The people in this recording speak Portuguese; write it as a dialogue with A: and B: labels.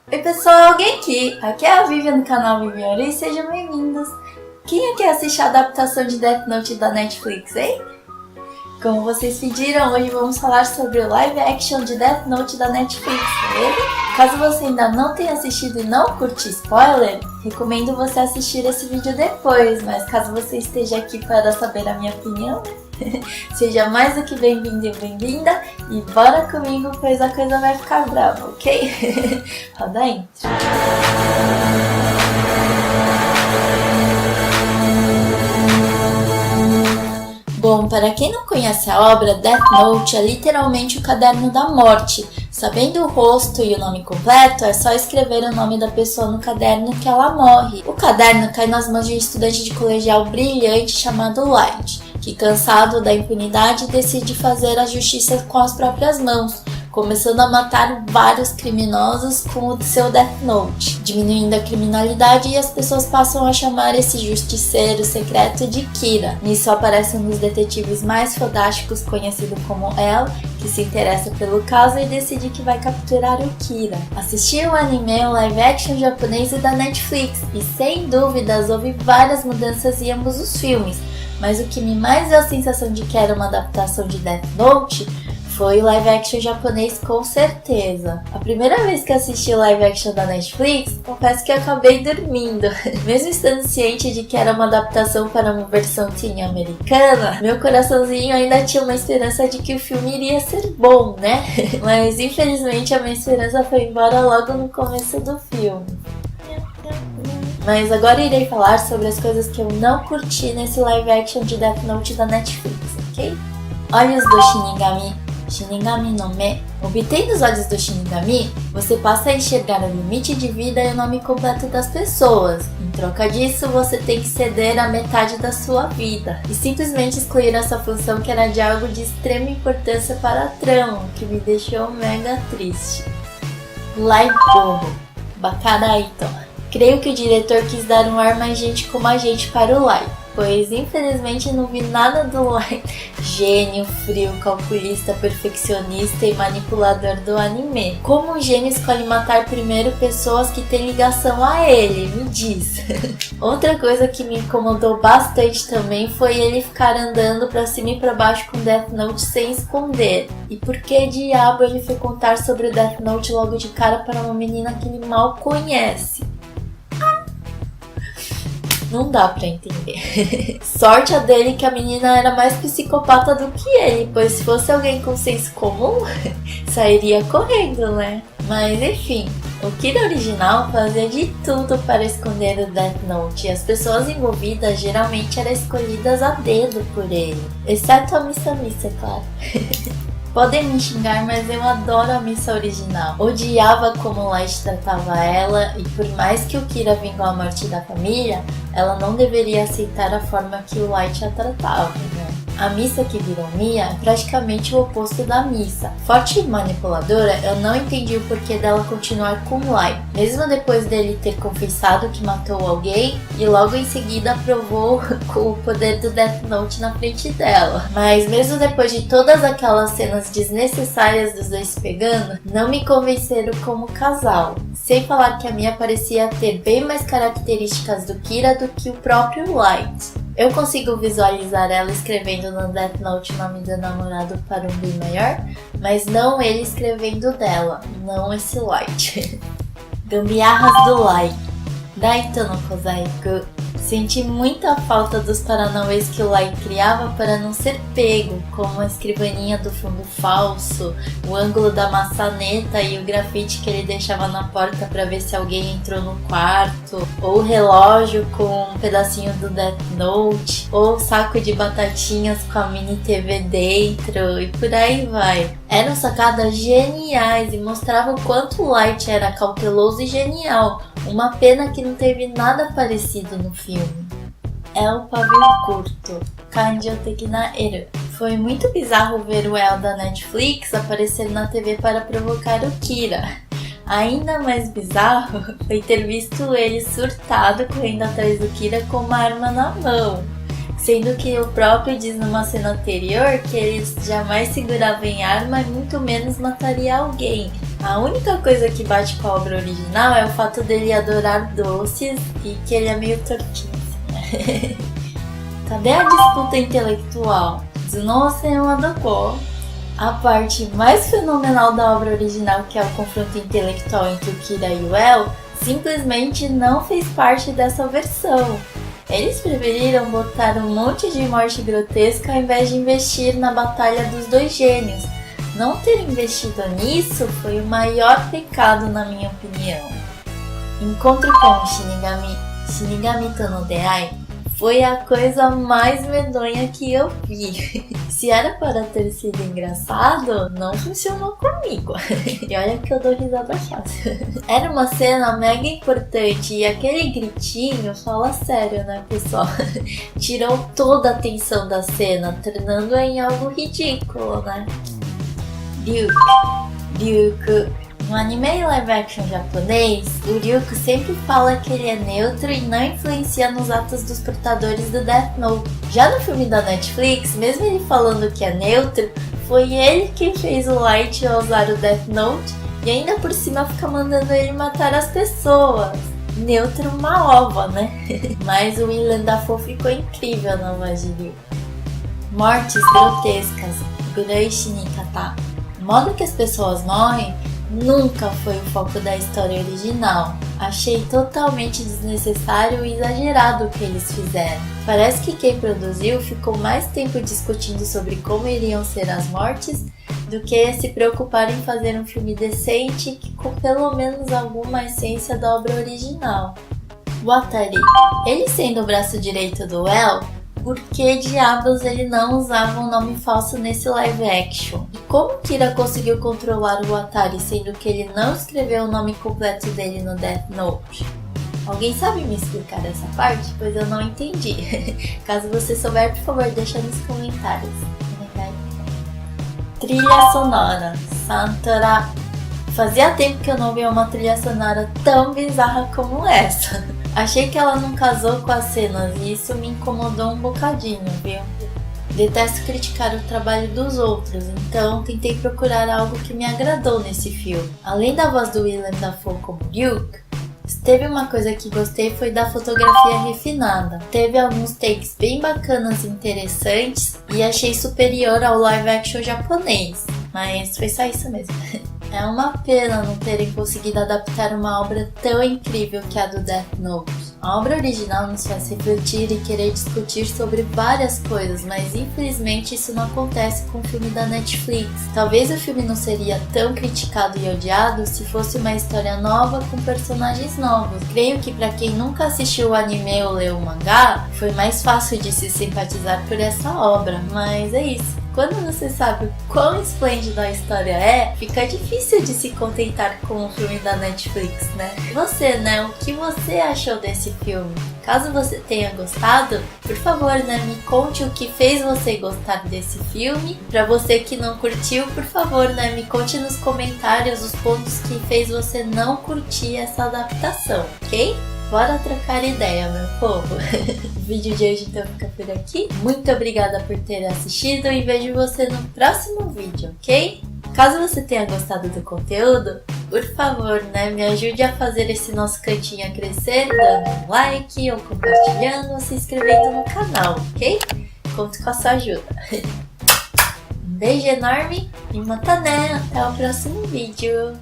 A: Oi pessoal, alguém aqui? Aqui é a Vivian do canal Vivian e sejam bem-vindos! Quem aqui assiste a adaptação de Death Note da Netflix, hein? Como vocês pediram, hoje vamos falar sobre o live action de Death Note da Netflix, beleza? Caso você ainda não tenha assistido e não curte spoiler, recomendo você assistir esse vídeo depois, mas caso você esteja aqui para saber a minha opinião, seja mais do que bem-vindo e bem-vinda e bora comigo, pois a coisa vai ficar brava, ok? Roda a intro. Bom, para quem não conhece a obra, Death Note é literalmente o caderno da morte. Sabendo o rosto e o nome completo, é só escrever o nome da pessoa no caderno que ela morre. O caderno cai nas mãos de um estudante de colegial brilhante chamado Light, que, cansado da impunidade, decide fazer a justiça com as próprias mãos, começando a matar vários criminosos com o seu Death Note, diminuindo a criminalidade e as pessoas passam a chamar esse justiceiro secreto de Kira. Nisso aparece um dos detetives mais fodásticos, conhecido como El, que se interessa pelo caso e decide que vai capturar o Kira. Assisti o anime, o live action japonês e da Netflix, e sem dúvidas houve várias mudanças em ambos os filmes, mas o que me mais deu a sensação de que era uma adaptação de Death Note foi o live action japonês, com certeza. A primeira vez que assisti o live action da Netflix, confesso que eu acabei dormindo. Mesmo estando ciente de que era uma adaptação para uma versão teen americana, meu coraçãozinho ainda tinha uma esperança de que o filme iria ser bom, né? Mas infelizmente a minha esperança foi embora logo no começo do filme. Mas agora irei falar sobre as coisas que eu não curti nesse live action de Death Note da Netflix, ok? Olhos do Shinigami no Me. Obtendo os olhos do Shinigami, você passa a enxergar o limite de vida e o nome completo das pessoas. Em troca disso, você tem que ceder a metade da sua vida. E simplesmente excluir essa função que era de algo de extrema importância para a trama, o que me deixou mega triste. Light Burro, Bakaraito. Creio que o diretor quis dar um ar mais gente como a gente para o Light, pois infelizmente não vi nada do Light, gênio, frio, calculista, perfeccionista e manipulador do anime. Como um gênio escolhe matar primeiro pessoas que têm ligação a ele, me diz. Outra coisa que me incomodou bastante também foi ele ficar andando pra cima e pra baixo com Death Note sem esconder. E por que diabo ele foi contar sobre o Death Note logo de cara para uma menina que ele mal conhece? Não dá pra entender. Sorte a dele que a menina era mais psicopata do que ele, pois se fosse alguém com senso comum, sairia correndo, né? Mas enfim, o Kira original fazia de tudo para esconder o Death Note e as pessoas envolvidas geralmente eram escolhidas a dedo por ele, exceto a Missa, é claro. Podem me xingar, mas eu adoro a Missa original. Odiava como o Light tratava ela e por mais que o Kira vingou a morte da família, ela não deveria aceitar a forma que o Light a tratava, né? A Missa que virou Mia é praticamente o oposto da Missa. Forte e manipuladora, eu não entendi o porquê dela continuar com o Light, mesmo depois dele ter confessado que matou alguém e logo em seguida provou com o poder do Death Note na frente dela. Mas mesmo depois de todas aquelas cenas desnecessárias dos dois se pegando, não me convenceram como casal. Sem falar que a Mia parecia ter bem mais características do Kira do que o próprio Light. Eu consigo visualizar ela escrevendo no Death Note o nome do namorado para um bem maior, mas não ele escrevendo dela, não esse Light. Gambiarras do Light. Daito no Kozaiku. Senti muita falta dos paranauês que o Light criava para não ser pego, como a escrivaninha do fundo falso, o ângulo da maçaneta e o grafite que ele deixava na porta para ver se alguém entrou no quarto, ou o relógio com um pedacinho do Death Note, ou o saco de batatinhas com a mini TV dentro, e por aí vai. Eram sacadas geniais e mostravam o quanto o Light era cauteloso e genial. Uma pena que não teve nada parecido no filme. É o pavio curto, Kanjou Tekina Eru. Foi muito bizarro ver o El da Netflix aparecer na TV para provocar o Kira. Ainda mais bizarro foi ter visto ele surtado correndo atrás do Kira com uma arma na mão. Sendo que o próprio diz numa cena anterior que ele jamais segurava em arma e muito menos mataria alguém. A única coisa que bate com a obra original é o fato dele adorar doces e que ele é meio tortinho, assim, né? Cadê a disputa intelectual? A parte mais fenomenal da obra original, que é o confronto intelectual entre o Kira e o El, simplesmente não fez parte dessa versão. Eles preferiram botar um monte de morte grotesca ao invés de investir na batalha dos dois gênios. Não ter investido nisso foi o maior pecado, na minha opinião. Encontro com Shinigami no Deai foi a coisa mais medonha que eu vi. Se era para ter sido engraçado, não funcionou comigo. E olha que eu dou risada fácil. Era uma cena mega importante e aquele gritinho, fala sério, né, pessoal? Tirou toda a atenção da cena, tornando-a em algo ridículo, né? Ryuko. No anime live action japonês, o Ryuko sempre fala que ele é neutro e não influencia nos atos dos portadores do Death Note. Já no filme da Netflix, mesmo ele falando que é neutro, foi ele quem fez o Light usar o Death Note e ainda por cima fica mandando ele matar as pessoas. Neutro uma ova, né? Mas o Willem Dafoe ficou incrível na voz de Ryuko. Mortes grotescas, Gurui Shinikata. O modo que as pessoas morrem nunca foi o foco da história original. Achei totalmente desnecessário e exagerado o que eles fizeram. Parece que quem produziu ficou mais tempo discutindo sobre como iriam ser as mortes do que se preocupar em fazer um filme decente que com pelo menos alguma essência da obra original. Watari. Ele sendo o braço direito do El, por que diabos ele não usava um nome falso nesse live action? E como Kira conseguiu controlar o Watari, sendo que ele não escreveu o nome completo dele no Death Note? Alguém sabe me explicar essa parte? Pois eu não entendi. Caso você souber, por favor, deixa nos comentários. Trilha sonora, Santora. Fazia tempo que eu não via uma trilha sonora tão bizarra como essa. Achei que ela não casou com as cenas e isso me incomodou um bocadinho, viu? Detesto criticar o trabalho dos outros, então tentei procurar algo que me agradou nesse filme. Além da voz do Willem Dafoe como Ryuko, teve uma coisa que gostei foi da fotografia refinada. Teve alguns takes bem bacanas e interessantes e achei superior ao live action japonês, mas foi só isso mesmo. É uma pena não terem conseguido adaptar uma obra tão incrível que a do Death Note. A obra original nos faz refletir e querer discutir sobre várias coisas, mas infelizmente isso não acontece com o filme da Netflix. Talvez o filme não seria tão criticado e odiado se fosse uma história nova com personagens novos. Creio que para quem nunca assistiu o anime ou leu o mangá, foi mais fácil de se simpatizar por essa obra, mas é isso. Quando você sabe o quão esplêndida a história é, fica difícil de se contentar com o filme da Netflix, né? Você, né? O que você achou desse filme? Caso você tenha gostado, por favor, né? Me conte o que fez você gostar desse filme. Pra você que não curtiu, por favor, né? Me conte nos comentários os pontos que fez você não curtir essa adaptação, ok? Bora trocar ideia, meu povo! O vídeo de hoje então fica por aqui. Muito obrigada por ter assistido e vejo você no próximo vídeo, ok? Caso você tenha gostado do conteúdo, por favor, né, me ajude a fazer esse nosso cantinho a crescer, dando um like ou compartilhando ou se inscrevendo no canal, ok? Conto com a sua ajuda. Um beijo enorme e mata né! Até o próximo vídeo!